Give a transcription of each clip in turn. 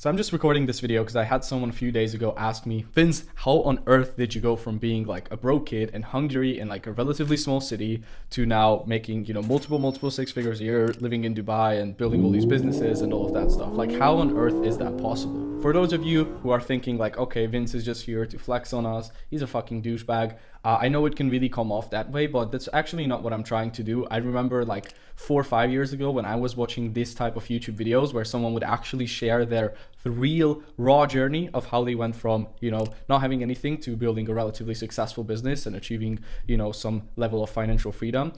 So I'm just recording this video because I had someone a few days ago ask me, Vince, how on earth did you go from being like a broke kid in Hungary in like a relatively small city to now making, multiple six figures a year, living in Dubai and building all these businesses and all of that stuff? Like, how on earth is that possible? For those of you who are thinking like, okay, Vince is just here to flex on us, he's a fucking douchebag. I know it can really come off that way, but that's actually not what I'm trying to do. I remember like 4 or 5 years ago when I was watching this type of YouTube videos where someone would actually share their real raw journey of how they went from, not having anything to building a relatively successful business and achieving, some level of financial freedom.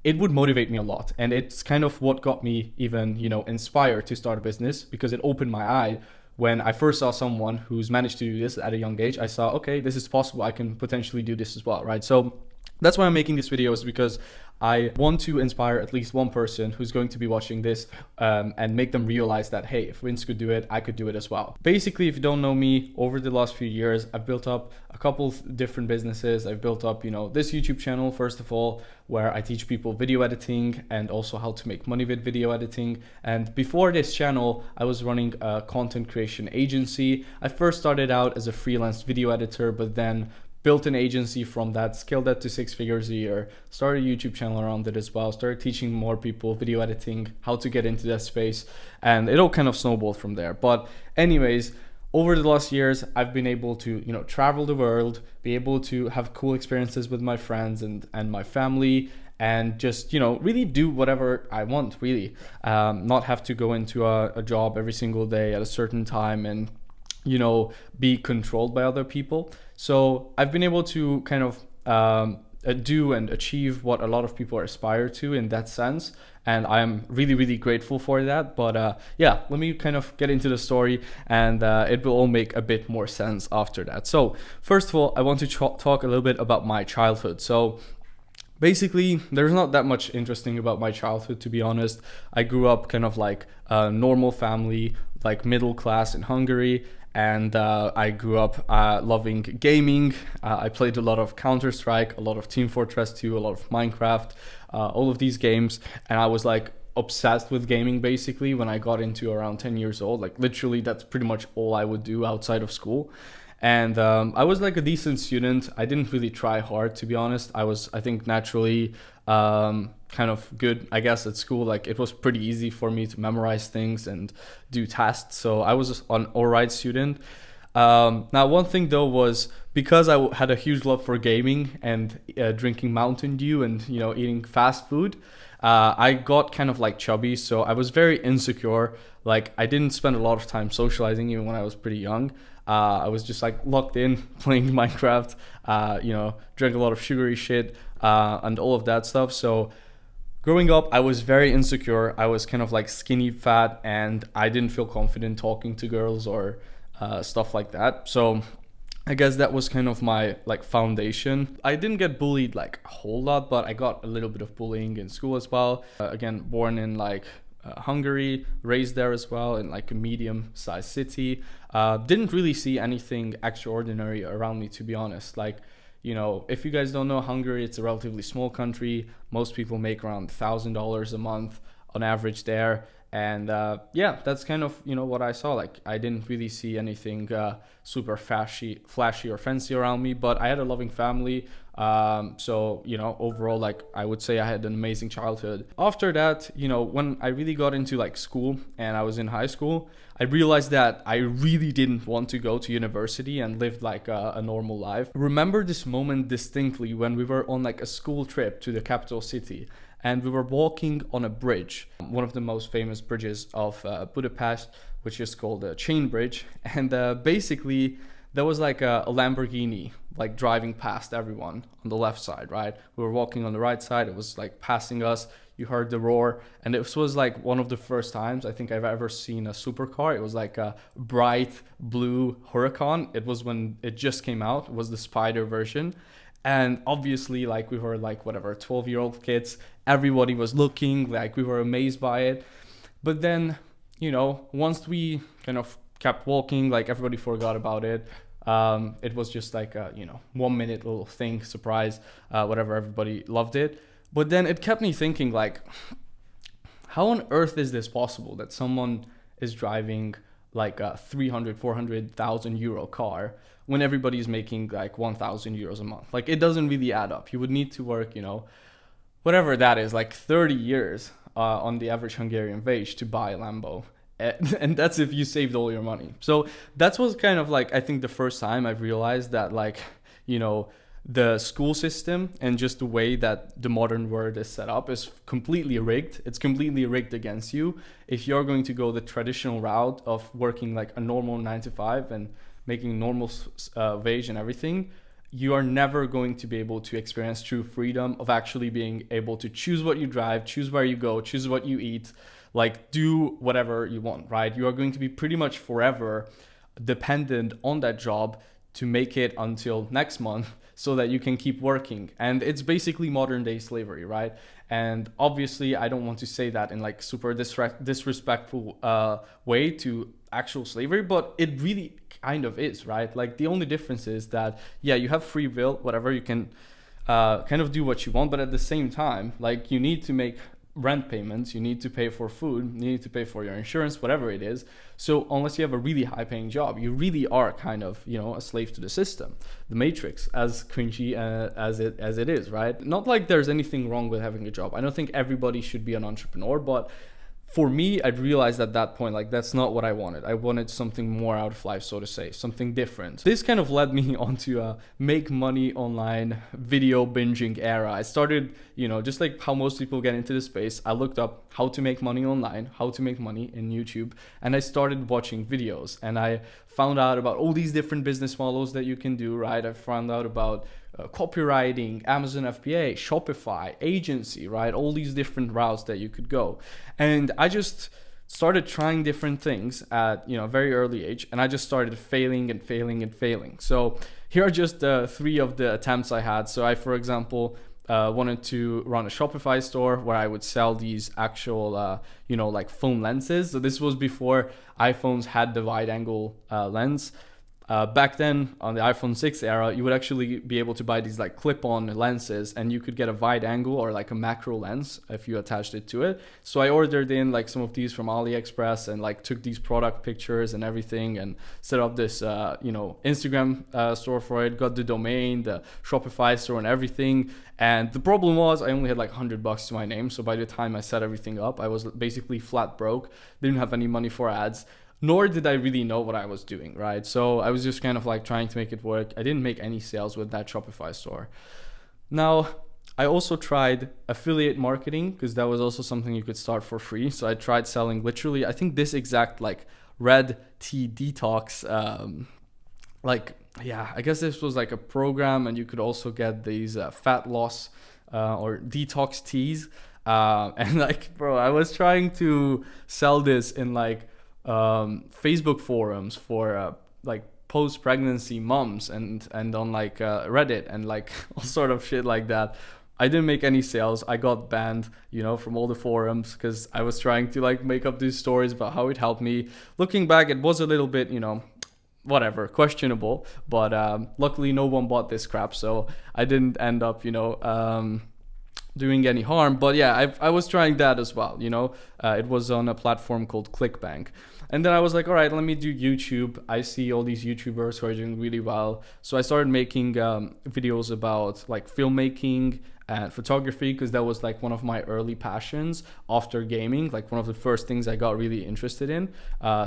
It would motivate me a lot. And it's kind of what got me even, inspired to start a business, because it opened my eye. When I first saw someone who's managed to do this at a young age, I saw, okay, this is possible. I can potentially do this as well, right? So that's why I'm making this video, is because I want to inspire at least one person who's going to be watching this and make them realize that, hey, if Vince could do it, I could do it as well. Basically, if you don't know me, over the last few years, I've built up a couple of different businesses. I've built up, this YouTube channel, first of all, where I teach people video editing and also how to make money with video editing. And before this channel, I was running a content creation agency. I first started out as a freelance video editor, but then built an agency from that, scaled that to 6 figures a year, started a YouTube channel around it as well, started teaching more people video editing, how to get into that space, and it all kind of snowballed from there. But anyways, over the last years, I've been able to, travel the world, be able to have cool experiences with my friends and my family, and just, really do whatever I want, really. Not have to go into a job every single day at a certain time and be controlled by other people. So I've been able to kind of do and achieve what a lot of people aspire to in that sense. And I'm really, really grateful for that. But yeah, let me kind of get into the story, and it will all make a bit more sense after that. So first of all, I want to talk a little bit about my childhood. So basically, there's not that much interesting about my childhood, to be honest. I grew up kind of like a normal family, like middle class in Hungary. And I grew up loving gaming. I played a lot of Counter-Strike, a lot of Team Fortress 2, a lot of Minecraft, all of these games. And I was like obsessed with gaming basically when I got into around 10 years old. Like literally, that's pretty much all I would do outside of school. And I was like a decent student. I didn't really try hard, to be honest. I think, naturally kind of good, I guess, at school. Like it was pretty easy for me to memorize things and do tests. So I was an all right student. Now, one thing though was, because I had a huge love for gaming and drinking Mountain Dew and, eating fast food, I got kind of like chubby. So I was very insecure. Like I didn't spend a lot of time socializing even when I was pretty young. I was just like locked in playing Minecraft, drank a lot of sugary shit and all of that stuff. So growing up, I was very insecure. I was kind of like skinny fat, and I didn't feel confident talking to girls or stuff like that. So I guess that was kind of my like foundation. I didn't get bullied like a whole lot, but I got a little bit of bullying in school as well. Again, born in like Hungary, raised there as well in like a medium-sized city. Didn't really see anything extraordinary around me, to be honest. Like, if you guys don't know, Hungary, it's a relatively small country. Most people make around $1,000 a month on average there. And yeah, that's kind of, what I saw. Like, I didn't really see anything super flashy or fancy around me, but I had a loving family. So, overall, like, I would say I had an amazing childhood. After that, when I really got into like school and I was in high school, I realized that I really didn't want to go to university and live like a normal life. I remember this moment distinctly when we were on like a school trip to the capital city, and we were walking on a bridge, one of the most famous bridges of Budapest, which is called the Chain Bridge. And basically, there was like a Lamborghini like driving past everyone on the left side, right? We were walking on the right side. It was like passing us. You heard the roar. And this was like one of the first times I think I've ever seen a supercar. It was like a bright blue Huracan. It was when it just came out. It was the Spider version. And obviously, like, we were like, whatever, 12-year-old kids. Everybody was looking, like, we were amazed by it. But then, once we kind of kept walking, like, everybody forgot about it. It was just like a, 1 minute little thing, surprise, whatever, everybody loved it. But then it kept me thinking, like, how on earth is this possible that someone is driving like a 300, 400,000 euro car when everybody's making like 1,000 euros a month. Like, it doesn't really add up. You would need to work, whatever that is, like 30 years on the average Hungarian wage to buy a Lambo. And that's if you saved all your money. So that was kind of like, I think, the first time I've realized that, like, the school system and just the way that the modern world is set up is completely rigged. It's completely rigged against you. If you're going to go the traditional route of working like a normal 9 to 5 and making normal wage and everything, you are never going to be able to experience true freedom of actually being able to choose what you drive, choose where you go, choose what you eat, like do whatever you want, right? You are going to be pretty much forever dependent on that job to make it until next month so that you can keep working. And it's basically modern day slavery, right? And obviously I don't want to say that in like super disrespectful way to actual slavery, but it really kind of is, right? Like, the only difference is that, yeah, you have free will, whatever, you can kind of do what you want, but at the same time, like, you need to make rent payments, you need to pay for food, you need to pay for your insurance, whatever it is. So unless you have a really high paying job, you really are kind of, a slave to the system, the matrix, as cringy as it is, right? Not like there's anything wrong with having a job. I don't think everybody should be an entrepreneur, but for me, I'd realized at that point, like, that's not what I wanted. I wanted something more out of life, so to say, something different. This kind of led me onto a make money online video binging era. I started, just like how most people get into this space, I looked up how to make money online, how to make money in YouTube, and I started watching videos, and I found out about all these different business models that you can do, right? I found out about copywriting, Amazon FBA, Shopify, agency, right? All these different routes that you could go. And I just started trying different things at, a very early age. And I just started failing and failing and failing. So here are just 3 of the attempts I had. So I, for example, wanted to run a Shopify store where I would sell these actual, like phone lenses. So this was before iPhones had the wide angle lens. Back then, on the iPhone 6 era, you would actually be able to buy these like clip-on lenses, and you could get a wide angle or like a macro lens if you attached it to it. So I ordered in like some of these from AliExpress and like took these product pictures and everything and set up this, Instagram store for it, got the domain, the Shopify store and everything. And the problem was I only had like $100 to my name. So by the time I set everything up, I was basically flat broke, didn't have any money for ads. Nor did I really know what I was doing, right? So I was just kind of like trying to make it work. I didn't make any sales with that Shopify store. Now, I also tried affiliate marketing because that was also something you could start for free. So I tried selling literally, I think this exact like red tea detox, I guess this was like a program, and you could also get these fat loss or detox teas. And like, bro, I was trying to sell this in like, Facebook forums for like post-pregnancy moms and on like Reddit and like all sort of shit like that. I didn't make any sales. I got banned, from all the forums because I was trying to like make up these stories about how it helped me. Looking back, it was a little bit, whatever, questionable, but luckily no one bought this crap, so I didn't end up, doing any harm. But yeah, I was trying that as well. It was on a platform called ClickBank. And then I was like, all right, let me do YouTube. I see all these YouTubers who are doing really well. So I started making videos about like filmmaking and photography, because that was like one of my early passions after gaming, like one of the first things I got really interested in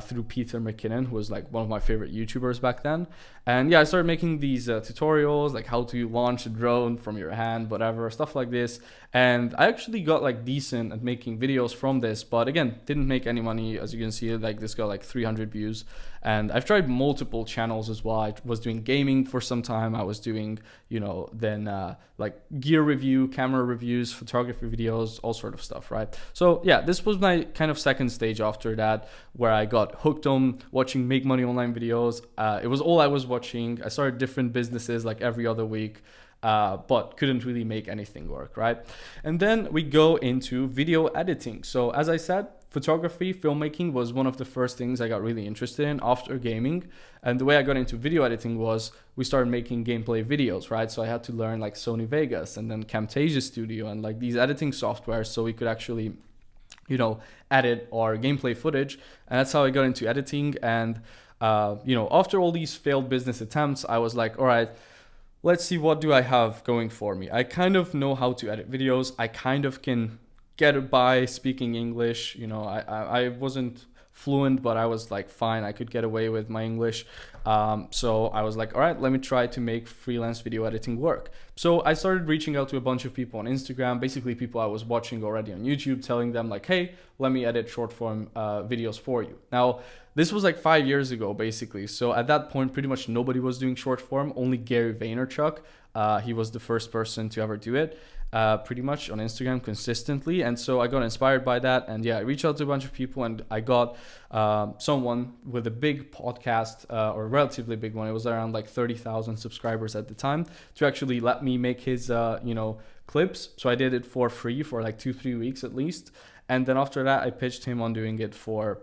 through Peter McKinnon, who was like one of my favorite YouTubers back then. And yeah, I started making these tutorials, like how to launch a drone from your hand, whatever, stuff like this. And I actually got like decent at making videos from this, but again, didn't make any money. As you can see, like this got like 300 views. And I've tried multiple channels as well. I was doing gaming for some time. I was doing, like gear review, camera reviews, photography videos, all sort of stuff, right? So yeah, this was my kind of second stage after that, where I got hooked on watching Make Money Online videos. It was all I was watching. I started different businesses like every other week. But couldn't really make anything work, right? And then we go into video editing. So as I said, photography, filmmaking was one of the first things I got really interested in after gaming. And the way I got into video editing was we started making gameplay videos, right? So I had to learn like Sony Vegas and then Camtasia Studio and like these editing softwares so we could actually edit our gameplay footage. And that's how I got into editing. And after all these failed business attempts, I was like, all right, let's see, what do I have going for me? I kind of know how to edit videos. I kind of can get by speaking English. I wasn't fluent, but I was like, fine, I could get away with my English. So I was like, all right, let me try to make freelance video editing work. So I started reaching out to a bunch of people on Instagram, basically people I was watching already on YouTube, telling them like, hey, let me edit short form videos for you. Now, this was like 5 years ago, basically. So at that point, pretty much nobody was doing short form, only Gary Vaynerchuk. He was the first person to ever do it. Pretty much on Instagram consistently. And so I got inspired by that. And yeah, I reached out to a bunch of people, and I got someone with a big podcast, or a relatively big one. It was around like 30,000 subscribers at the time, to actually let me make his, clips. So I did it for free for like 2-3 weeks at least. And then after that, I pitched him on doing it for,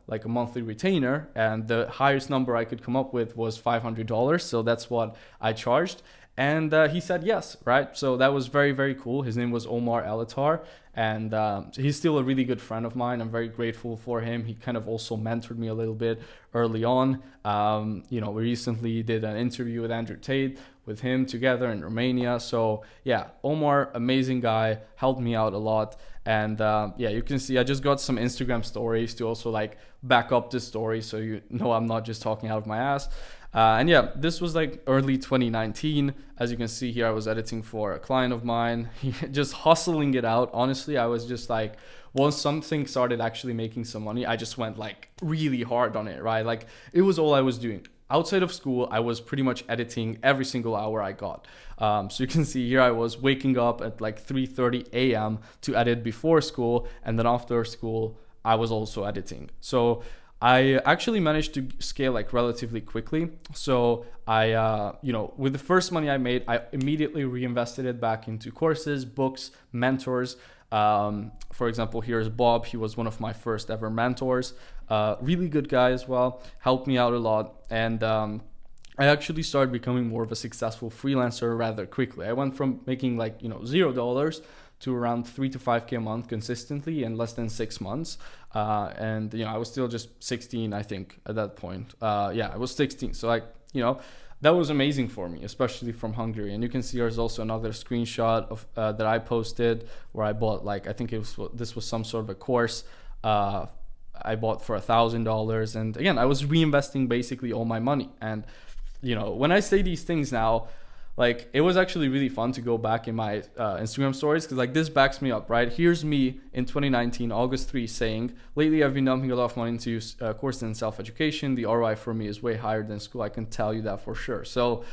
like a monthly retainer. And the highest number I could come up with was $500. So that's what I charged. And he said yes, right? So that was very, very cool. His name was Omar Elatar, and he's still a really good friend of mine. I'm very grateful for him. He kind of also mentored me a little bit early on. We recently did an interview with Andrew Tate with him together in Romania. So yeah, Omar, amazing guy, helped me out a lot. And you can see I just got some Instagram stories to also like back up this story, so I'm not just talking out of my ass. This was like early 2019. As you can see here, I was editing for a client of mine, just hustling it out. Honestly, I was just like, once something started actually making some money, I just went like really hard on it, right? Like it was all I was doing. Outside of school, I was pretty much editing every single hour I got. So you can see here, I was waking up at like 3:30 a.m. to edit before school. And then after school, I was also editing. So I actually managed to scale like relatively quickly. So I, with the first money I made, I immediately reinvested it back into courses, books, mentors. For example, here's Bob. He was one of my first ever mentors. Really good guy as well. Helped me out a lot. And I actually started becoming more of a successful freelancer rather quickly. I went from making like, $0 to around 3 to 5K a month consistently in less than 6 months. I was still just 16, I think, at that point. I was 16. So that was amazing for me, especially from Hungary. And you can see there's also another screenshot of that I posted where I bought this was some sort of a course I bought for $1,000. And again, I was reinvesting basically all my money. And when I say these things now, like it was actually really fun to go back in my Instagram stories, because like this backs me up, right? Here's me in 2019, August 3, saying, lately I've been dumping a lot of money into courses in self-education. The ROI for me is way higher than school. I can tell you that for sure. So,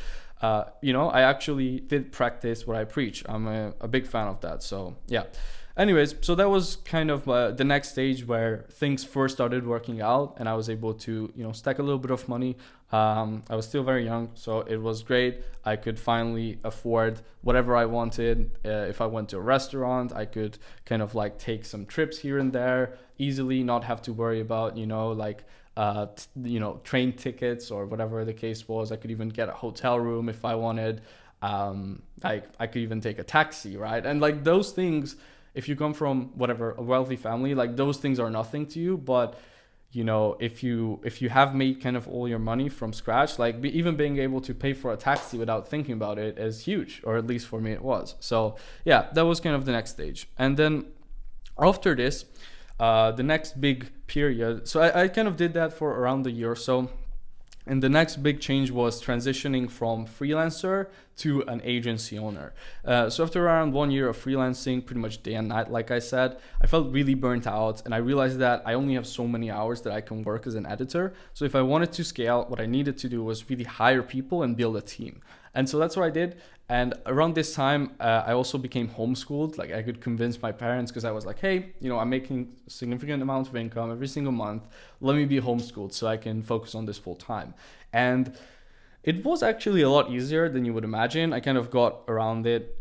I actually did practice what I preach. I'm a big fan of that. So yeah. Anyways, so that was kind of the next stage where things first started working out, and I was able to, stack a little bit of money. I was still very young, so it was great. I could finally afford whatever I wanted. If I went to a restaurant, I could kind of like take some trips here and there easily, not have to worry about, train tickets or whatever the case was. I could even get a hotel room if I wanted. I could even take a taxi, right? And like those things, if you come from a wealthy family, like those things are nothing to you. But if you have made kind of all your money from scratch, like even being able to pay for a taxi without thinking about it is huge, or at least for me it was. So yeah, that was kind of the next stage. And then after this, the next big period, so I kind of did that for around a year or so. And the next big change was transitioning from freelancer to an agency owner. So after around 1 year of freelancing, pretty much day and night, like I said, I felt really burnt out, and I realized that I only have so many hours that I can work as an editor. So if I wanted to scale, what I needed to do was really hire people and build a team. And so that's what I did. And around this time, I also became homeschooled. Like I could convince my parents, because I was like, hey, I'm making a significant amount of income every single month. Let me be homeschooled so I can focus on this full time. And It was actually a lot easier than you would imagine. I kind of got around it,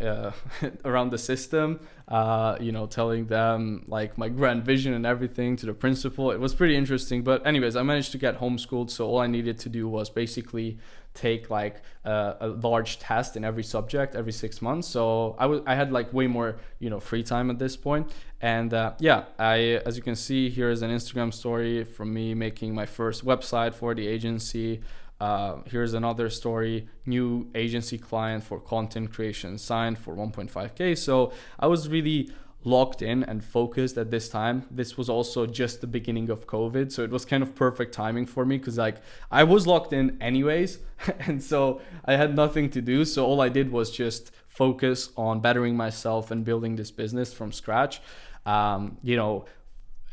around the system, telling them like my grand vision and everything to the principal. It was pretty interesting. But anyways, I managed to get homeschooled. So all I needed to do was basically take like a large test in every subject every 6 months. So I had like way more, free time at this point. And as you can see, here is an Instagram story from me making my first website for the agency. Here's another story, new agency client for content creation signed for 1.5K. So I was really locked in and focused at this time. This was also just the beginning of COVID. So it was kind of perfect timing for me because like I was locked in anyways. And so I had nothing to do. So all I did was just focus on bettering myself and building this business from scratch. And yeah,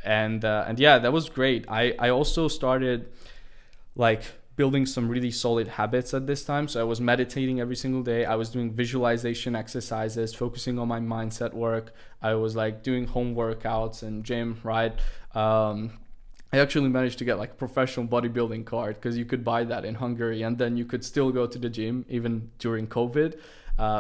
that was great. I also started like building some really solid habits at this time. So I was meditating every single day. I was doing visualization exercises, focusing on my mindset work. I was like doing home workouts and gym, right? I actually managed to get like a professional bodybuilding card because you could buy that in Hungary and then you could still go to the gym even during COVID.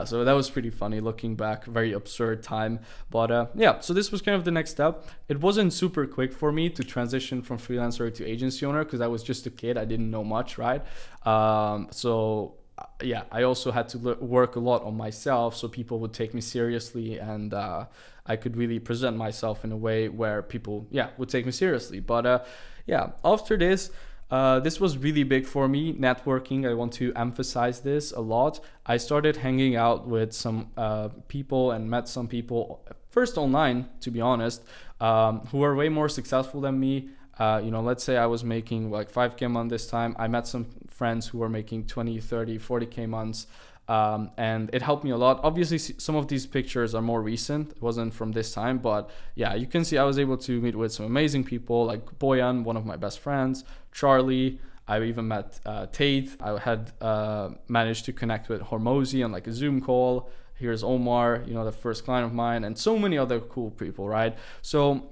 So that was pretty funny looking back, very absurd time. But so this was kind of the next step. It wasn't super quick for me to transition from freelancer to agency owner because I was just a kid. I didn't know much, right? I also had to work a lot on myself so people would take me seriously and I could really present myself in a way where people, would take me seriously. But after this, this was really big for me, networking. I want to emphasize this a lot. I started hanging out with some people and met some people, first online, to be honest, who are way more successful than me. Let's say I was making like 5K a month this time. I met some friends who were making 20, 30, 40K months. And it helped me a lot. Obviously, some of these pictures are more recent. It wasn't from this time, but yeah, you can see I was able to meet with some amazing people like Boyan, one of my best friends, Charlie. I even met Tate. I had managed to connect with Hormozy on like a Zoom call. Here's Omar, the first client of mine, and so many other cool people, right? So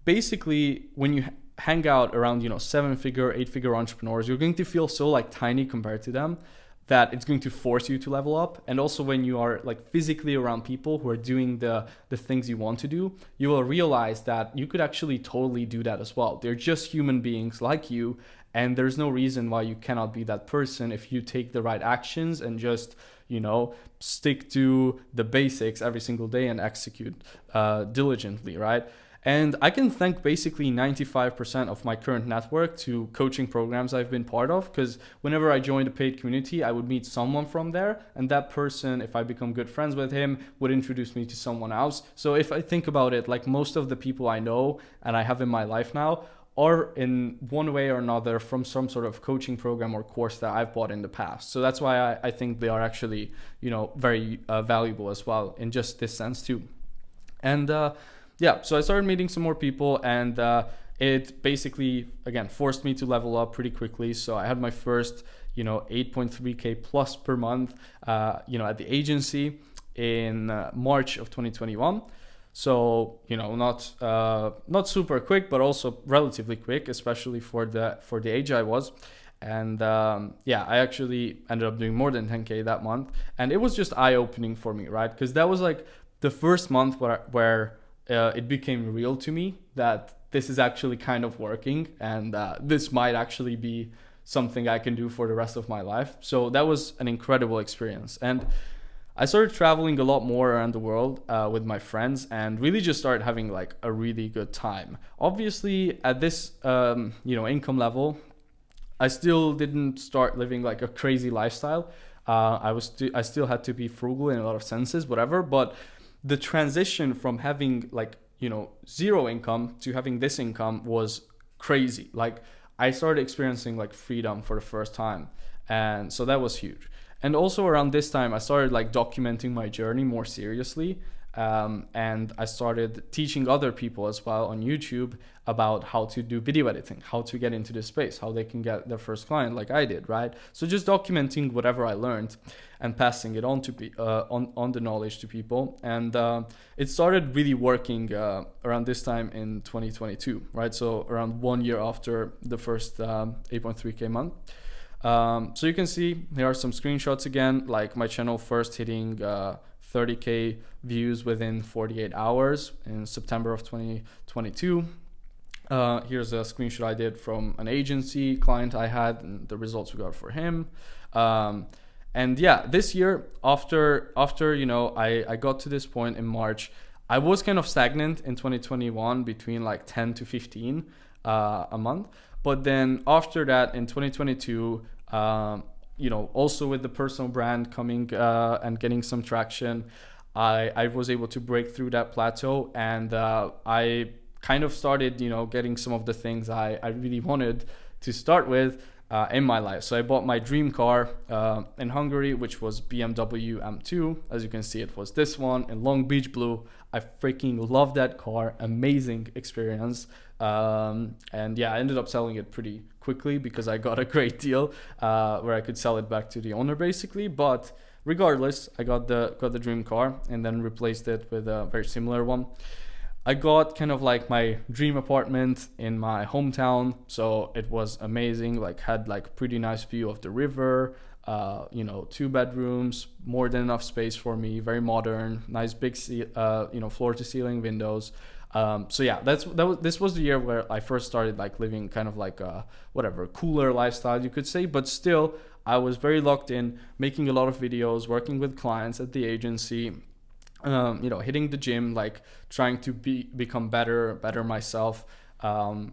basically, when you hang out around, 7-figure, 8-figure entrepreneurs, you're going to feel so like tiny compared to them that it's going to force you to level up. And also when you are like physically around people who are doing the things you want to do, you will realize that you could actually totally do that as well. They're just human beings like you. And there's no reason why you cannot be that person if you take the right actions and just, stick to the basics every single day and execute diligently, right? And I can thank basically 95% of my current network to coaching programs I've been part of, because whenever I joined a paid community, I would meet someone from there. And that person, if I become good friends with him, would introduce me to someone else. So if I think about it, like most of the people I know and I have in my life now are in one way or another from some sort of coaching program or course that I've bought in the past. So that's why I think they are actually, very valuable as well in just this sense too. And so I started meeting some more people and it basically, again, forced me to level up pretty quickly. So I had my first, 8.3K plus per month, at the agency in March of 2021. So, not super quick, but also relatively quick, especially for the age I was. And I actually ended up doing more than 10K that month. And it was just eye-opening for me, right? Because that was like the first month where it became real to me that this is actually kind of working and this might actually be something I can do for the rest of my life. So that was an incredible experience. And I started traveling a lot more around the world with my friends and really just started having like a really good time. Obviously, at this income level, I still didn't start living like a crazy lifestyle. I still had to be frugal in a lot of senses, whatever. But the transition from having like, zero income to having this income was crazy. Like I started experiencing like freedom for the first time. And so that was huge. And also around this time, I started like documenting my journey more seriously. And I started teaching other people as well on YouTube about how to do video editing, how to get into this space, how they can get their first client like I did, right? So just documenting whatever I learned and passing it on to on the knowledge to people. And it started really working around this time in 2022, right? So around 1 year after the first 8.3K month. So you can see there are some screenshots again, like my channel first hitting 30K views within 48 hours in September of 2022. Here's a screenshot I did from an agency client I had and the results we got for him. And yeah, this year, after I got to this point in March, I was kind of stagnant in 2021 between like 10 to 15 a month. But then after that in 2022, also with the personal brand coming and getting some traction, I was able to break through that plateau, and I kind of started, getting some of the things I really wanted to start with in my life. So I bought my dream car in Hungary, which was BMW M2. As you can see, it was this one in Long Beach blue. I freaking love that car. Amazing experience. And yeah, I ended up selling it pretty quickly because I got a great deal where I could sell it back to the owner basically. But regardless, I got the dream car and then replaced it with a very similar one. I got kind of like my dream apartment in my hometown, so it was amazing. Like had like pretty nice view of the river, 2 bedrooms, more than enough space for me, very modern, nice big floor to ceiling windows. So yeah, this was the year where I first started like living kind of like a cooler lifestyle, you could say, but still I was very locked in, making a lot of videos, working with clients at the agency. Hitting the gym, like trying to become better myself. After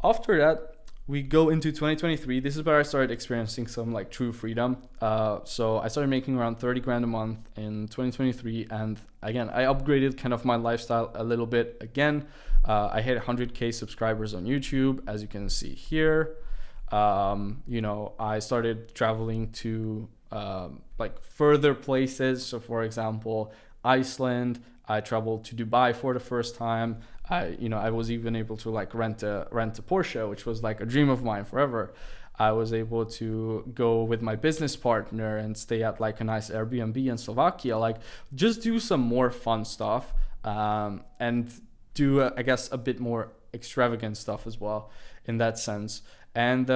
that, we go into 2023. This is where I started experiencing some like true freedom. So I started making around 30 grand a month in 2023. And again, I upgraded kind of my lifestyle a little bit. Again, I hit 100K subscribers on YouTube, as you can see here. I started traveling to like further places. So for example, Iceland, I traveled to Dubai for the first time. I was even able to like rent a Porsche, which was like a dream of mine forever. I was able to go with my business partner and stay at like a nice Airbnb in Slovakia, like just do some more fun stuff, and do I guess a bit more extravagant stuff as well in that sense. And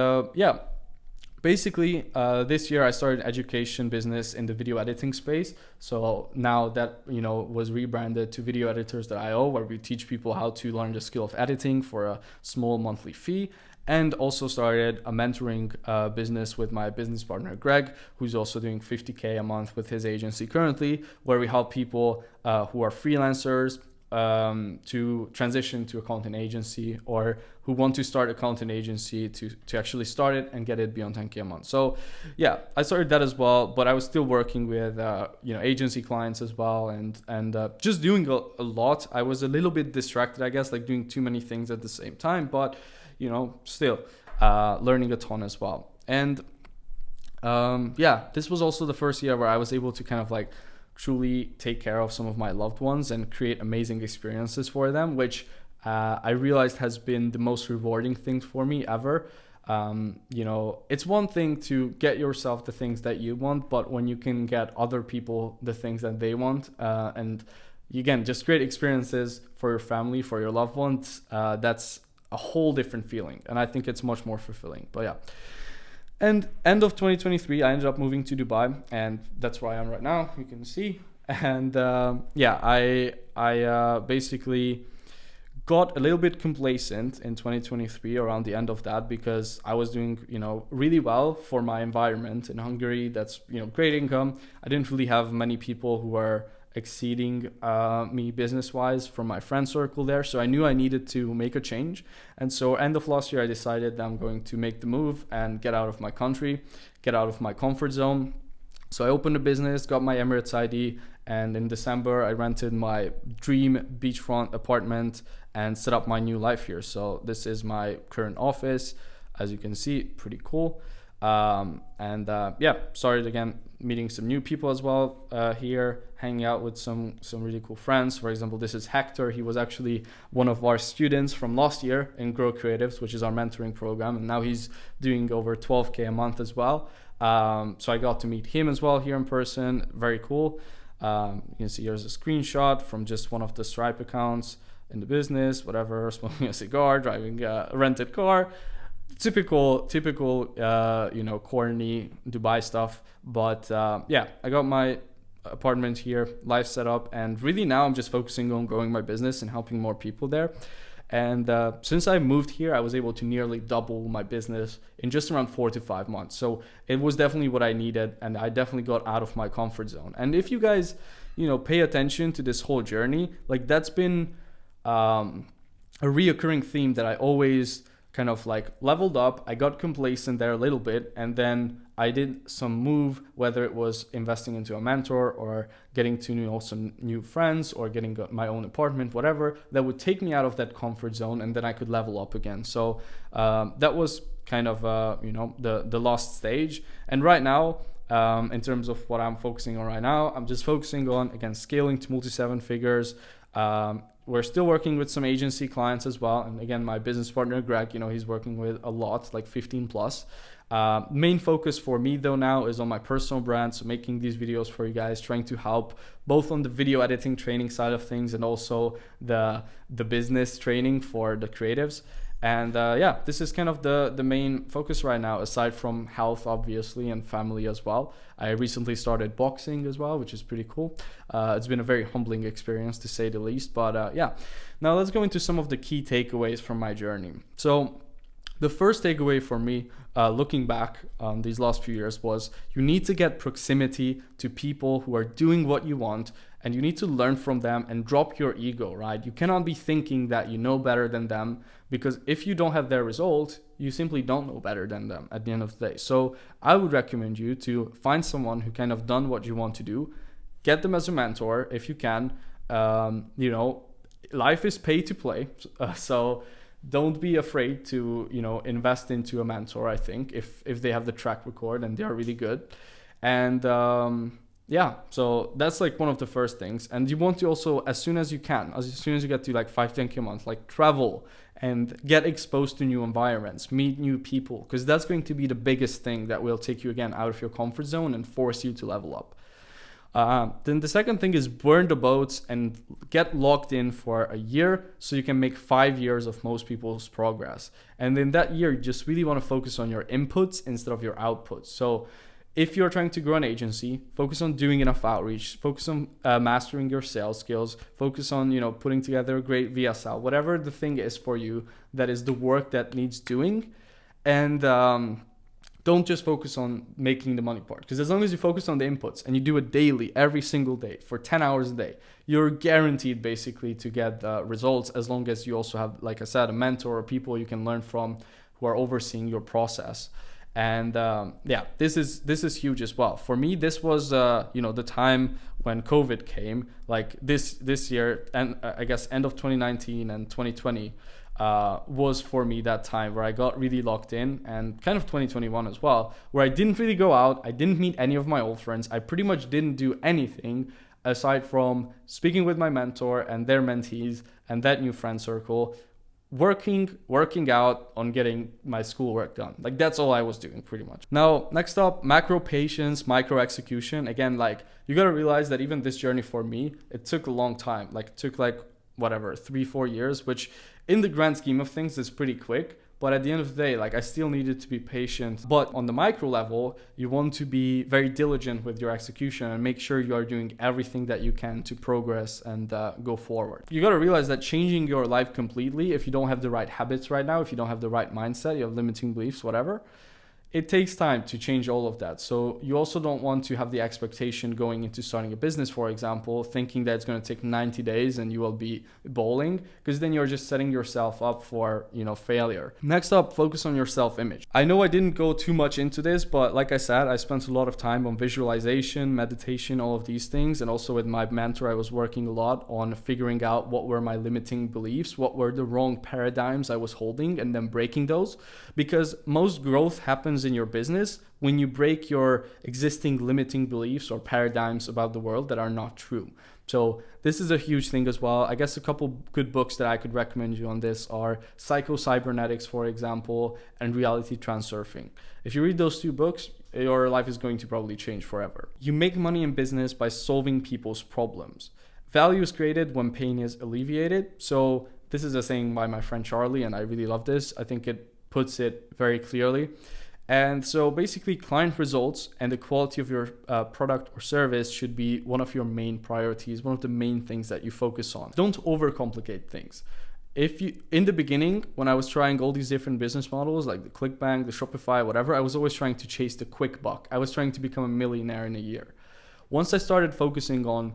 basically, this year I started education business in the video editing space. So now that, was rebranded to videoeditors.io, where we teach people how to learn the skill of editing for a small monthly fee. And also started a mentoring business with my business partner, Greg, who's also doing 50K a month with his agency currently, where we help people who are freelancers to transition to a content agency, or who want to start a content agency to actually start it and get it beyond 10K a month. So yeah, I started that as well, but I was still working with agency clients as well, and just doing a lot. I was a little bit distracted, I guess, like doing too many things at the same time, but still learning a ton as well. And this was also the first year where I was able to kind of like truly take care of some of my loved ones and create amazing experiences for them, which I realized has been the most rewarding thing for me ever. It's one thing to get yourself the things that you want, but when you can get other people the things that they want, and again, just great experiences for your family, for your loved ones, that's a whole different feeling. And I think it's much more fulfilling. But yeah. And end of 2023, I ended up moving to Dubai, and that's where I am right now. You can see. And I basically got a little bit complacent in 2023 around the end of that, because I was doing, really well for my environment in Hungary. That's, great income. I didn't really have many people who were exceeding me business-wise from my friend circle there. So I knew I needed to make a change. And so end of last year, I decided that I'm going to make the move and get out of my country, get out of my comfort zone. So I opened a business, got my Emirates ID, and in December, I rented my dream beachfront apartment and set up my new life here. So this is my current office. As you can see, pretty cool. Started again meeting some new people as well here, hanging out with some really cool friends. For example, this is Hector. He was actually one of our students from last year in Grow Creatives, which is our mentoring program, and now he's doing over 12K a month as well. So I got to meet him as well here in person. Very cool. You can see here's a screenshot from just one of the Stripe accounts in the business, whatever, smoking a cigar, driving a rented car. typical corny Dubai stuff. But yeah, I got my apartment here, life set up, and really now I'm just focusing on growing my business and helping more people there. And since I moved here, I was able to nearly double my business in just around 4 to 5 months. So it was definitely what I needed, and I definitely got out of my comfort zone. And if you guys, pay attention to this whole journey, like that's been a reoccurring theme that I always kind of like leveled up. I got complacent there a little bit, and then I did some move, whether it was investing into a mentor or getting to know some new friends or getting my own apartment, whatever, that would take me out of that comfort zone, and then I could level up again. So that was kind of the last stage. And right now, in terms of what I'm focusing on right now, I'm just focusing on, again, scaling to multi-7 figures. We're still working with some agency clients as well. And again, my business partner, Greg, he's working with a lot, like 15 plus. Main focus for me though now is on my personal brand. So making these videos for you guys, trying to help both on the video editing training side of things and also the business training for the creatives. And yeah, this is kind of the main focus right now, aside from health, obviously, and family as well. I recently started boxing as well, which is pretty cool. It's been a very humbling experience, to say the least. But yeah, now let's go into some of the key takeaways from my journey. So the first takeaway for me, looking back on these last few years, was you need to get proximity to people who are doing what you want, and you need to learn from them and drop your ego, right? You cannot be thinking that you know better than them, because if you don't have their result, you simply don't know better than them at the end of the day. So I would recommend you to find someone who kind of done what you want to do, get them as a mentor if you can. Life is pay to play, so don't be afraid to invest into a mentor. I think if they have the track record and they are really good. And yeah, so that's like one of the first things. And you want to also, as soon as you get to like 5-10k a month, like travel and get exposed to new environments, meet new people, because that's going to be the biggest thing that will take you again out of your comfort zone and force you to level up. Then the second thing is burn the boats and get locked in for a year so you can make 5 years of most people's progress. And in that year, you just really want to focus on your inputs instead of your outputs. So if you're trying to grow an agency, focus on doing enough outreach, focus on mastering your sales skills, focus on, putting together a great VSL, whatever the thing is for you, that is the work that needs doing. And don't just focus on making the money part, because as long as you focus on the inputs and you do it daily, every single day for 10 hours a day, you're guaranteed basically to get results, as long as you also have, like I said, a mentor or people you can learn from who are overseeing your process. And yeah, this is huge as well. For me, this was the time when COVID came, like this year, and I guess end of 2019 and 2020 was for me that time where I got really locked in, and kind of 2021 as well, where I didn't really go out. I didn't meet any of my old friends. I pretty much didn't do anything aside from speaking with my mentor and their mentees and that new friend circle, working out on getting my schoolwork done. Like that's all I was doing pretty much. Now, next up, macro patience, micro execution. Again, like you got to realize that even this journey for me, it took a long time. Like it took like whatever, 3-4 years, which in the grand scheme of things is pretty quick. But at the end of the day, like I still needed to be patient. But on the micro level, you want to be very diligent with your execution and make sure you are doing everything that you can to progress and go forward. You got to realize that changing your life completely, if you don't have the right habits right now, if you don't have the right mindset, you have limiting beliefs, whatever, it takes time to change all of that. So you also don't want to have the expectation going into starting a business, for example, thinking that it's going to take 90 days and you will be bowling, because then you're just setting yourself up for, failure. Next up, focus on your self-image. I know I didn't go too much into this, but like I said, I spent a lot of time on visualization, meditation, all of these things. And also with my mentor, I was working a lot on figuring out what were my limiting beliefs, what were the wrong paradigms I was holding, and then breaking those. Because most growth happens in your business when you break your existing limiting beliefs or paradigms about the world that are not true. So this is a huge thing as well. I guess a couple good books that I could recommend you on this are Psycho-Cybernetics, for example, and Reality Transurfing. If you read those 2 books, your life is going to probably change forever. You make money in business by solving people's problems. Value is created when pain is alleviated. So this is a saying by my friend Charlie, and I really love this. I think it puts it very clearly. And so basically, client results and the quality of your product or service should be one of your main priorities, one of the main things that you focus on. Don't overcomplicate things. If you, in the beginning, when I was trying all these different business models, like the ClickBank, the Shopify, whatever, I was always trying to chase the quick buck. I was trying to become a millionaire in a year. Once I started focusing on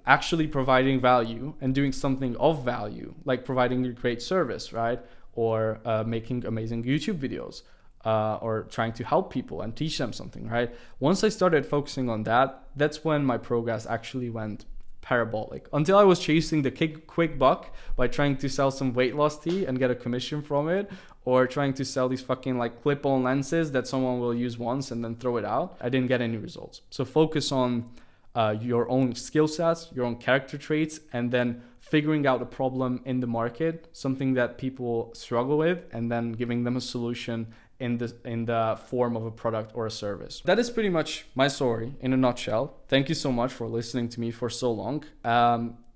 actually providing value and doing something of value, like providing a great service, right? Or making amazing YouTube videos, or trying to help people and teach them something, right? Once I started focusing on that, that's when my progress actually went parabolic. Until I was chasing the quick buck by trying to sell some weight loss tea and get a commission from it, or trying to sell these fucking like clip-on lenses that someone will use once and then throw it out, I didn't get any results. So focus on your own skill sets, your own character traits, and then figuring out a problem in the market, something that people struggle with, and then giving them a solution in the form of a product or a service. That is pretty much my story in a nutshell. Thank you so much for listening to me for so long.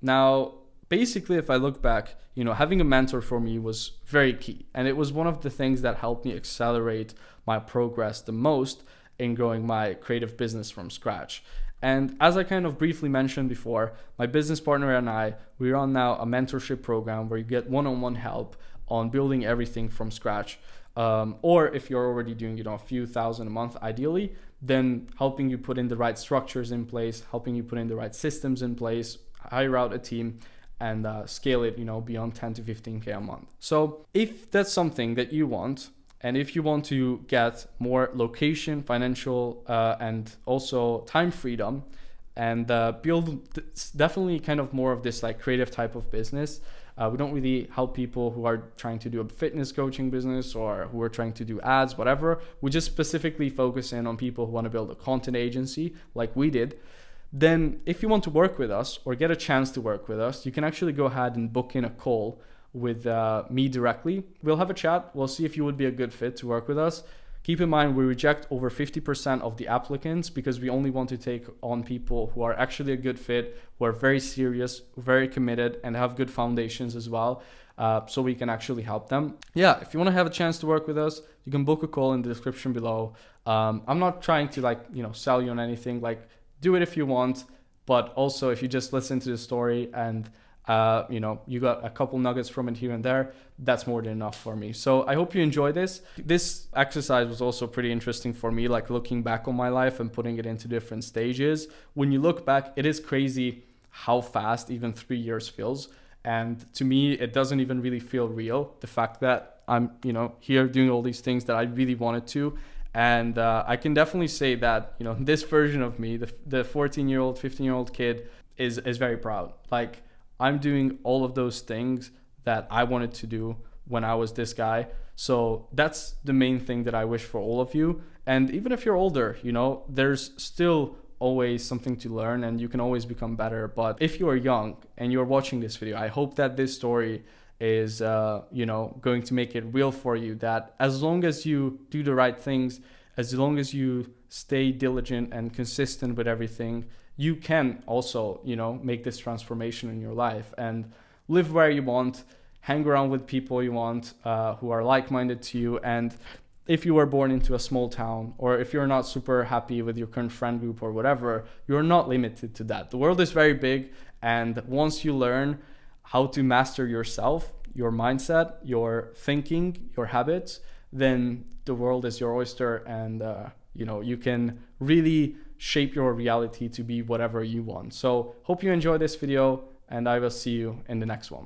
Now, basically, if I look back, having a mentor for me was very key. And it was one of the things that helped me accelerate my progress the most in growing my creative business from scratch. And as I kind of briefly mentioned before, my business partner and I, we're on now a mentorship program where you get one-on-one help on building everything from scratch. Or if you're already doing, a few thousand a month, ideally, then helping you put in the right structures in place, helping you put in the right systems in place, hire out a team, and scale it, beyond 10 to 15K a month. So if that's something that you want, and if you want to get more location, financial, and also time freedom, and build definitely kind of more of this like creative type of business, we don't really help people who are trying to do a fitness coaching business or who are trying to do ads, whatever. We just specifically focus in on people who want to build a content agency like we did. Then if you want to work with us or get a chance to work with us, you can actually go ahead and book in a call with me directly. We'll have a chat. We'll see if you would be a good fit to work with us. Keep in mind, we reject over 50% of the applicants because we only want to take on people who are actually a good fit, who are very serious, very committed, and have good foundations as well, so we can actually help them. Yeah, if you want to have a chance to work with us, you can book a call in the description below. I'm not trying to sell you on anything. Do it if you want, but also if you just listen to the story and you got a couple nuggets from it here and there, that's more than enough for me. So I hope you enjoy this. This exercise was also pretty interesting for me, looking back on my life and putting it into different stages. When you look back, it is crazy how fast even 3 years feels. And to me, it doesn't even really feel real. The fact that I'm, here doing all these things that I really wanted to. And I can definitely say that, this version of me, the 14-year-old, 15-year-old kid is very proud. I'm doing all of those things that I wanted to do when I was this guy. So that's the main thing that I wish for all of you. And even if you're older, there's still always something to learn and you can always become better. But if you are young and you're watching this video, I hope that this story is, going to make it real for you, that as long as you do the right things, as long as you stay diligent and consistent with everything, you can also, make this transformation in your life and live where you want, hang around with people you want, who are like-minded to you. And if you were born into a small town, or if you're not super happy with your current friend group or whatever, you're not limited to that. The world is very big. And once you learn how to master yourself, your mindset, your thinking, your habits, then the world is your oyster. And, you can really shape your reality to be whatever you want. So hope you enjoyed this video, and I will see you in the next one.